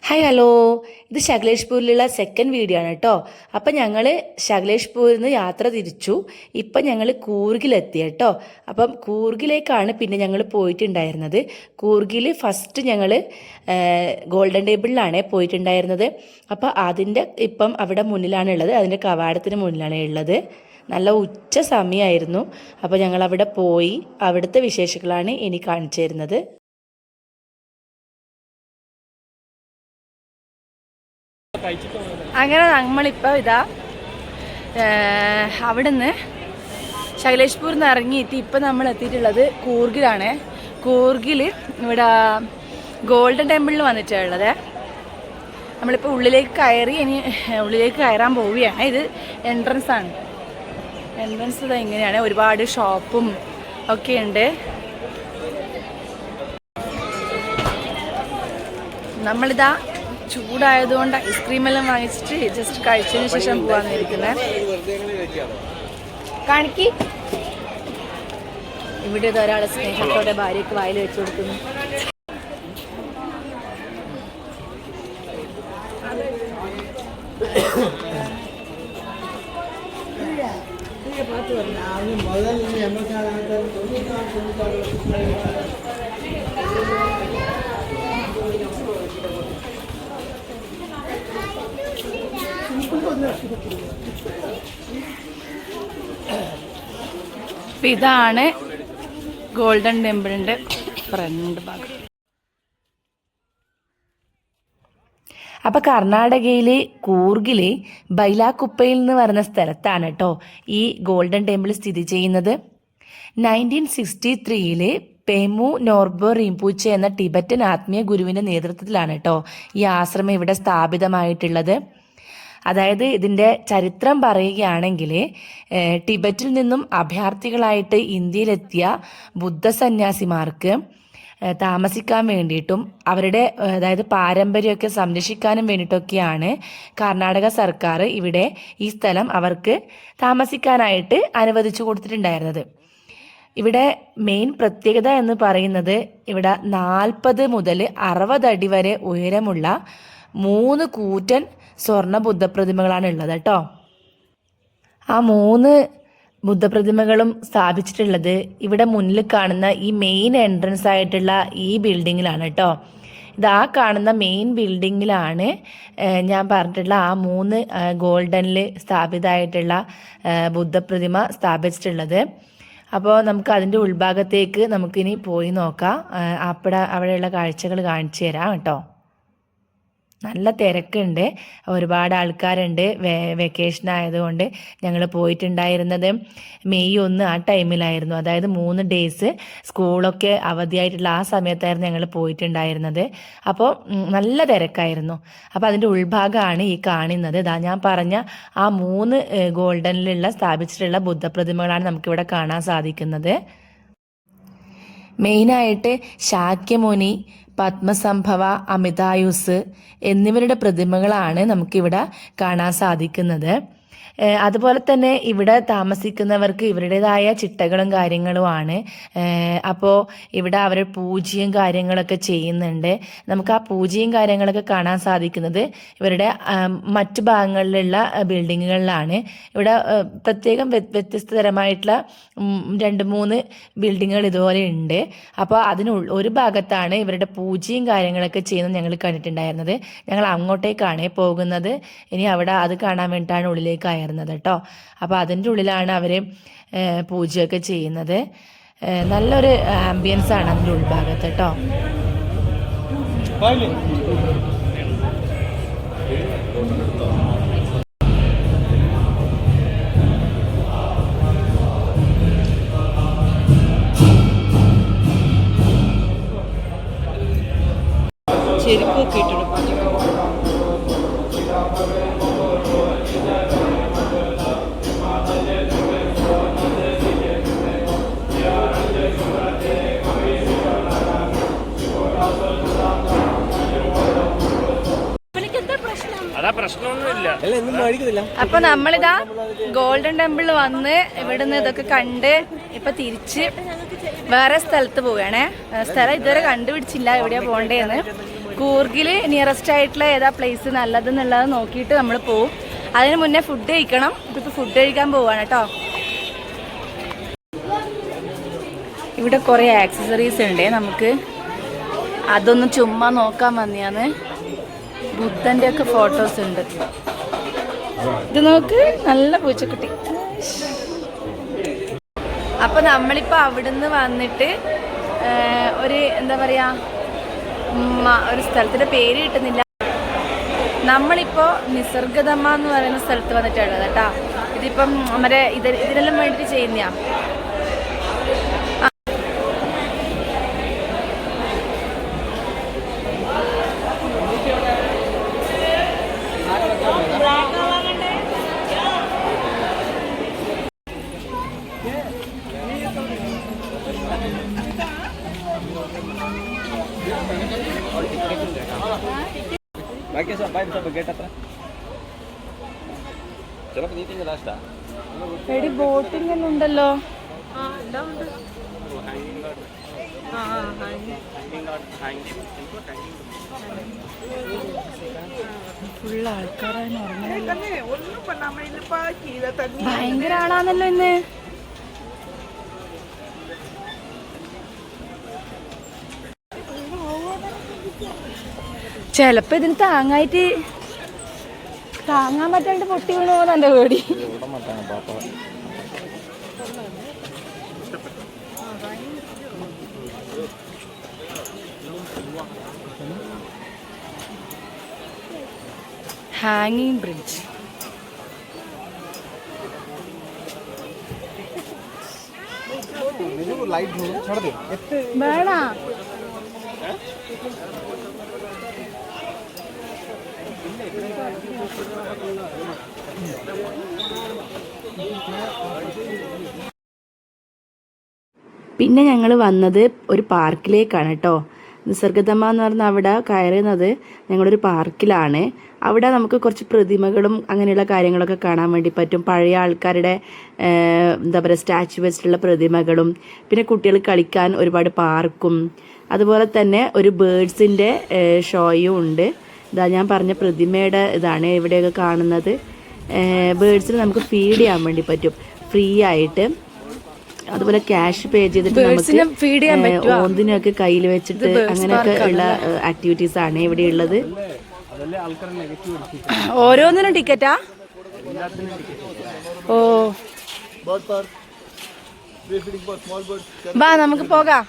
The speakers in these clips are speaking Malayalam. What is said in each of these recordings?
ഹായ് ഹലോ, ഇത് ശകലേഷ്പൂരിലുള്ള സെക്കൻഡ് വീഡിയോ ആണ് കേട്ടോ. അപ്പം ഞങ്ങൾ ശകലേഷ്പൂരിൽ നിന്ന് യാത്ര തിരിച്ചു. ഇപ്പം ഞങ്ങൾ കൂർഗിലെത്തി കേട്ടോ. അപ്പം കൂർഗിലേക്കാണ് പിന്നെ ഞങ്ങൾ പോയിട്ടുണ്ടായിരുന്നത്. കൂർഗിൽ ഫസ്റ്റ് ഞങ്ങൾ ഗോൾഡൻ ടെമ്പിളിലാണ് പോയിട്ടുണ്ടായിരുന്നത്. അപ്പോൾ അതിൻ്റെ ഇപ്പം അവിടെ മുന്നിലാണ് ഉള്ളത്, അതിൻ്റെ കവാടത്തിന് മുന്നിലാണ് ഉള്ളത്. നല്ല ഉച്ച സമയമായിരുന്നു. അപ്പോൾ ഞങ്ങൾ അവിടെ പോയി, അവിടുത്തെ വിശേഷങ്ങളാണ് ഇനി കാണിച്ചു തരുന്നത്. അങ്ങനെ നമ്മളിപ്പോൾ ഇതാ അവിടുന്ന് ശൈലേഷ്പൂരിൽ നിന്ന് ഇറങ്ങിയിട്ട് ഇപ്പം നമ്മൾ എത്തിയിട്ടുള്ളത് കൂർഗിലാണ്. കൂർഗിൽ ഇവിടെ ഗോൾഡൻ ടെമ്പിളിൽ വന്നിട്ടുള്ളത്. നമ്മളിപ്പോൾ ഉള്ളിലേക്ക് കയറി ഇനി ഉള്ളിലേക്ക് കയറാൻ പോവുകയാണ്. ഇത് എൻട്രൻസ് ആണ്. എൻട്രൻസ് ഇതാ ഇങ്ങനെയാണ്, ഒരുപാട് ഷോപ്പും ഒക്കെ ഉണ്ട്. നമ്മളിതാ ചൂടായതുകൊണ്ട് ഐസ്ക്രീമെല്ലാം വാങ്ങിച്ചിട്ട് ജസ്റ്റ് കഴിച്ചതിന് ശേഷം പോവാന്ന് ഇരിക്കുന്നത്. കാണിക്ക്. ഇവിടെ ഒരാളെ സ്നേഹത്തോടെ ഭാര്യയ്ക്ക് വായിൽ വെച്ചു കൊടുക്കുന്നു. ഇതാണ് ഗോൾഡൻ ടെമ്പിളിൻ്റെ ഫ്രണ്ട് ഭാഗം. അപ്പോൾ കർണാടകയിൽ കൂർഗിൽ ബൈലാക്കുപ്പയിൽ എന്ന് പറയുന്ന സ്ഥലത്താണ് കേട്ടോ ഈ ഗോൾഡൻ ടെമ്പിൾ സ്ഥിതി ചെയ്യുന്നത്. 1963 പെമു നോർബോ റിംപൂച്ചെ എന്ന ടിബറ്റൻ ആത്മീയ ഗുരുവിൻ്റെ നേതൃത്വത്തിലാണ് കേട്ടോ ഈ ആശ്രമം ഇവിടെ സ്ഥാപിതമായിട്ടുള്ളത്. അതായത് ഇതിൻ്റെ ചരിത്രം പറയുകയാണെങ്കിൽ ടിബറ്റിൽ നിന്നും അഭയാർത്ഥികളായിട്ട് ഇന്ത്യയിലെത്തിയ ബുദ്ധസന്യാസിമാർക്ക് താമസിക്കാൻ വേണ്ടിയിട്ടും അവരുടെ അതായത് പാരമ്പര്യമൊക്കെ സംരക്ഷിക്കാനും വേണ്ടിയിട്ടൊക്കെയാണ് കർണാടക സർക്കാർ ഇവിടെ ഈ സ്ഥലം അവർക്ക് താമസിക്കാനായിട്ട് അനുവദിച്ചു കൊടുത്തിട്ടുണ്ടായിരുന്നത്. ഇവിടെ മെയിൻ പ്രത്യേകത എന്ന് പറയുന്നത് ഇവിടെ 40 മുതൽ 60 അടി വരെ ഉയരമുള്ള 3 കൂറ്റൻ സ്വർണ്ണ ബുദ്ധപ്രതിമകളാണ് ഉള്ളത് കേട്ടോ. ആ 3 ബുദ്ധപ്രതിമകളും സ്ഥാപിച്ചിട്ടുള്ളത് ഇവിടെ മുന്നിൽ കാണുന്ന ഈ മെയിൻ എൻട്രൻസ് ആയിട്ടുള്ള ഈ ബിൽഡിങ്ങിലാണ് കേട്ടോ. ഇത് ആ കാണുന്ന മെയിൻ ബിൽഡിങ്ങിലാണ് ഞാൻ പറഞ്ഞിട്ടുള്ള ആ 3 ഗോൾഡനിൽ സ്ഥാപിതമായിട്ടുള്ള ബുദ്ധപ്രതിമ സ്ഥാപിച്ചിട്ടുള്ളത്. അപ്പോൾ നമുക്ക് അതിൻ്റെ ഉൾഭാഗത്തേക്ക് നമുക്കിനി പോയി നോക്കാം. അവിടെയുള്ള കാഴ്ചകൾ കാണിച്ചു തരാം കേട്ടോ. നല്ല തിരക്കുണ്ട്, ഒരുപാട് ആൾക്കാരുണ്ട്. വെക്കേഷൻ ആയതുകൊണ്ട് ഞങ്ങൾ പോയിട്ടുണ്ടായിരുന്നത് മെയ് 1 ആ ടൈമിലായിരുന്നു. അതായത് 3 ഡേയ്സ് സ്കൂളൊക്കെ അവധിയായിട്ടുള്ള ആ സമയത്തായിരുന്നു ഞങ്ങൾ പോയിട്ടുണ്ടായിരുന്നത്. അപ്പോൾ നല്ല തിരക്കായിരുന്നു. അപ്പോൾ അതിൻ്റെ ഉൾഭാഗമാണ് ഈ കാണുന്നത്. ഇതാ ഞാൻ പറഞ്ഞ ആ 3 ഗോൾഡനിലുള്ള സ്ഥാപിച്ചിട്ടുള്ള ബുദ്ധപ്രതിമകളാണ് നമുക്കിവിടെ കാണാൻ സാധിക്കുന്നത്. മെയിനായിട്ട് ശാക്യമുനി, പത്മസംഭവ, അമിതായുസ് എന്നിവരുടെ പ്രതിമകളാണ് നമുക്കിവിടെ കാണാൻ സാധിക്കുന്നത്. അതുപോലെ തന്നെ ഇവിടെ താമസിക്കുന്നവർക്ക് ഇവരുടേതായ ചിട്ടകളും കാര്യങ്ങളുമാണ്. അപ്പോൾ ഇവിടെ അവർ പൂജയും കാര്യങ്ങളൊക്കെ ചെയ്യുന്നുണ്ട്. നമുക്ക് ആ പൂജയും കാര്യങ്ങളൊക്കെ കാണാൻ സാധിക്കുന്നത് ഇവരുടെ മറ്റു ഭാഗങ്ങളിലുള്ള ബിൽഡിങ്ങുകളിലാണ്. ഇവിടെ പ്രത്യേകം വ്യത്യസ്തതരമായിട്ടുള്ള 2-3 ബിൽഡിങ്ങുകൾ ഇതുപോലെ ഉണ്ട്. അപ്പോൾ ഒരു ഭാഗത്താണ് ഇവരുടെ പൂജയും കാര്യങ്ങളൊക്കെ ചെയ്യുന്നത് ഞങ്ങൾ കണ്ടിട്ടുണ്ടായിരുന്നത്. ഞങ്ങൾ അങ്ങോട്ടേക്കാണ് പോകുന്നത്. ഇനി അവിടെ അത് കാണാൻ വേണ്ടിയിട്ടാണ് ഉള്ളിലേക്ക് കേട്ടോ. അപ്പോൾ അതിൻ്റെ ഉള്ളിലാണ് അവർ പൂജയൊക്കെ ചെയ്യുന്നത്. നല്ലൊരു ആംബിയൻസ് ആണ് അതിൻ്റെ ഉൾഭാഗത്ത് കേട്ടോ. ചെരുപ്പൊക്കെ ഇട്ടിട്ട് അപ്പൊ നമ്മളിതാ ഗോൾഡൻ ടെമ്പിൾ വന്ന് ഇവിടുന്ന് ഇതൊക്കെ കണ്ട് ഇപ്പൊ തിരിച്ച് വേറെ സ്ഥലത്ത് പോവുകയാണേ. സ്ഥലം ഇതുവരെ കണ്ടുപിടിച്ചില്ല എവിടെയാ പോണ്ടേന്ന്. കൂർഗിൽ നിയറസ്റ്റ് ആയിട്ടുള്ള ഏതാ പ്ലേസ് നല്ലതെന്നുള്ളത് നോക്കിയിട്ട് നമ്മൾ പോവും. അതിന് മുന്നേ ഫുഡ് കഴിക്കണം. ഇതിപ്പോൾ ഫുഡ് കഴിക്കാൻ പോവാണ് കേട്ടോ. ഇവിടെ കുറേ ആക്സസറീസ് ഉണ്ട്, നമുക്ക് അതൊന്ന് ചുമ്മാ നോക്കാൻ വന്നിയാന്ന്. ബുദ്ധൻ്റെ ഒക്കെ ഫോട്ടോസ് ഉണ്ട്. ഇത് നോക്ക്, നല്ല പൂച്ചക്കുട്ടി. അപ്പോൾ നമ്മളിപ്പോൾ അവിടുന്ന് വന്നിട്ട് ഒരു എന്താ പറയുക, ഒരു സ്ഥലത്തിൻ്റെ പേര് കിട്ടുന്നില്ല. നമ്മളിപ്പോൾ നിസർഗദമ്മ എന്ന് പറയുന്ന സ്ഥലത്ത് വന്നിട്ടുള്ളത് കേട്ടോ. ഇതിപ്പം നമ്മുടെ ഇതിനെല്ലാം വേണ്ടിയിട്ട് ചെയ്യുന്നതാണ്. എടി ബോട്ടിംഗ് എല്ലാം ഉണ്ടല്ലോ. ഫുള്ള് ആൾക്കാരാണ്. ഭയങ്കര ആളാണല്ലോ ഇന്ന്. ചിലപ്പോ ഇതിന് താങ്ങാൻ പറ്റാണ്ട് പൊട്ടി വീണോന്ന് എന്റെ പേടി. ഹാങ്ങിങ് ബ്രിഡ്ജ്. വേണ പിന്നെ ഞങ്ങൾ വന്നത് ഒരു പാർക്കിലേക്കാണ് കേട്ടോ. നിസർഗദമ്മ എന്ന് പറഞ്ഞാൽ അവിടെ കയറുന്നത് ഞങ്ങളൊരു പാർക്കിലാണ്. അവിടെ നമുക്ക് കുറച്ച് പ്രതിമകളും അങ്ങനെയുള്ള കാര്യങ്ങളൊക്കെ കാണാൻ വേണ്ടി പറ്റും. പഴയ ആൾക്കാരുടെ എന്താ പറയുക സ്റ്റാച്ചു വെച്ചിട്ടുള്ള പ്രതിമകളും, പിന്നെ കുട്ടികൾ കളിക്കാൻ ഒരുപാട് പാർക്കും, അതുപോലെ തന്നെ ഒരു ബേഡ്സിൻ്റെ ഷോയും ഉണ്ട്. ഇതാ ഞാൻ പറഞ്ഞ പ്രതിമയുടെ ഇതാണ് ഇവിടെയൊക്കെ കാണുന്നത്. ബേഡ്സിന് നമുക്ക് ഫീഡ് ചെയ്യാൻ വേണ്ടി പറ്റും ഫ്രീ ആയിട്ട്. അതുപോലെ ക്യാഷ് പേ ചെയ്തിട്ട് നമുക്ക് ഓന്തിനൊക്കെ കയ്യിൽ വെച്ചിട്ട് അങ്ങനെയൊക്കെ ഉള്ള ആക്ടിവിറ്റീസ് ആണ് ഇവിടെ ഉള്ളത്. ഓരോന്നിനും ടിക്കറ്റാ? ഓ ബാ നമുക്ക് പോകാം.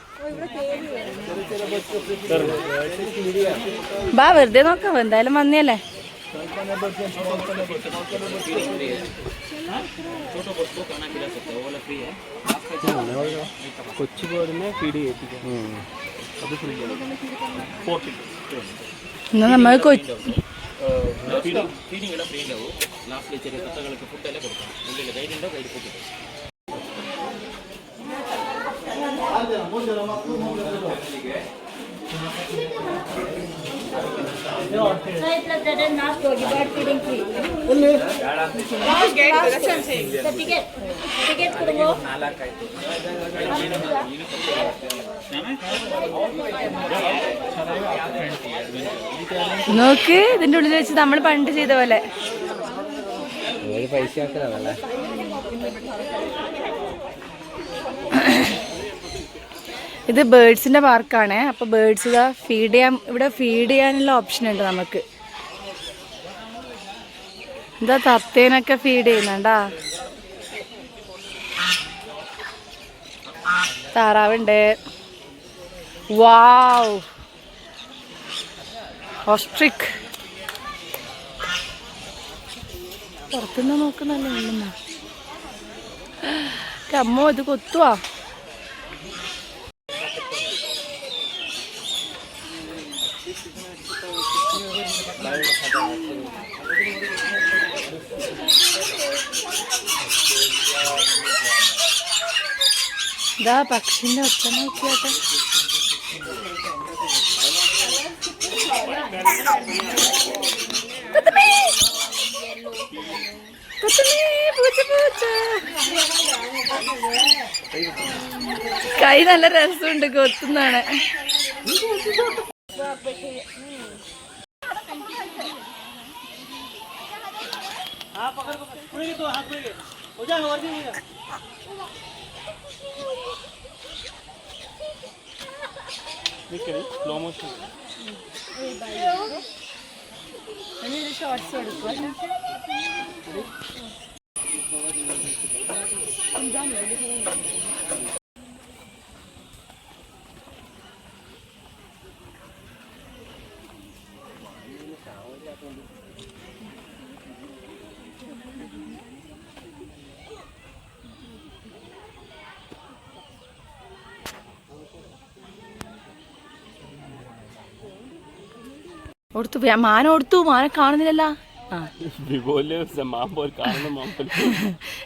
ബാ വെറുതെ നോക്കാം, എന്തായാലും വന്നല്ലേ. കൊച്ചു പോരുന്ന ഫീഡ് ചെയ്യിപ്പിക്കാം. എന്നാ നമ്മൾ നോക്ക്, ഇതിന്റെ ഉള്ളിൽ വെച്ച് നമ്മൾ പണ്ട് ചെയ്ത പോലെ. പൈസ ഇത് ബേഡ്സിന്റെ പാർക്കാണ്. അപ്പൊ ബേഡ്സ് ഫീഡ് ചെയ്യാൻ, ഇവിടെ ഫീഡ് ചെയ്യാനുള്ള ഓപ്ഷൻ ഉണ്ട് നമുക്ക്. എന്താ തത്തേനൊക്കെ ഫീഡ് ചെയ്യുന്നുണ്ടാ. താറാവുണ്ട്. വാവ്, ഓസ്ട്രിക്. പുറത്തുനിന്ന് നോക്കുന്നല്ലേ ഉള്ളുന്ന. അമ്മോ ഇത് കൊത്തുവാ. ഇതാ പക്ഷിന്റെ ഒച്ച നോക്കിയാട്ടെ. കൈ നല്ല രസമുണ്ട്, കൊത്തുന്നാണ്. സ്ലോ മോഷൻ ഷോർട്സ് കൊടുക്കും. കൊടുത്തു മാന കൊടുത്തു, മാനെ കാണുന്നില്ലല്ലോ.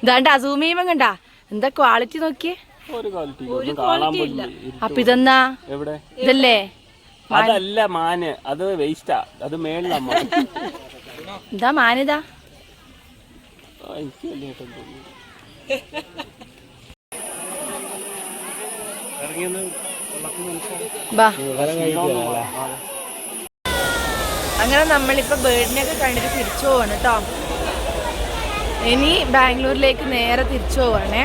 ഇതാണ്ട് അസൂമിയുമ്പോ കണ്ടാ എന്താ ക്വാളിറ്റി നോക്കിയേ. അപ്പൊ ഇതെന്നാ ഇതല്ലേ? അതല്ല മാന്, അത് വേസ്റ്റാ, അത് മേളിലാ. എന്താ മാനിതാ? എനിക്ക് വലിയ അങ്ങനെ നമ്മളിപ്പോ ബേർഡിനെയൊക്കെ കണ്ടിട്ട് തിരിച്ചു പോവാണ് കേട്ടോ. ഇനി ബാംഗ്ലൂരിലേക്ക് നേരെ തിരിച്ചു പോവാണേ.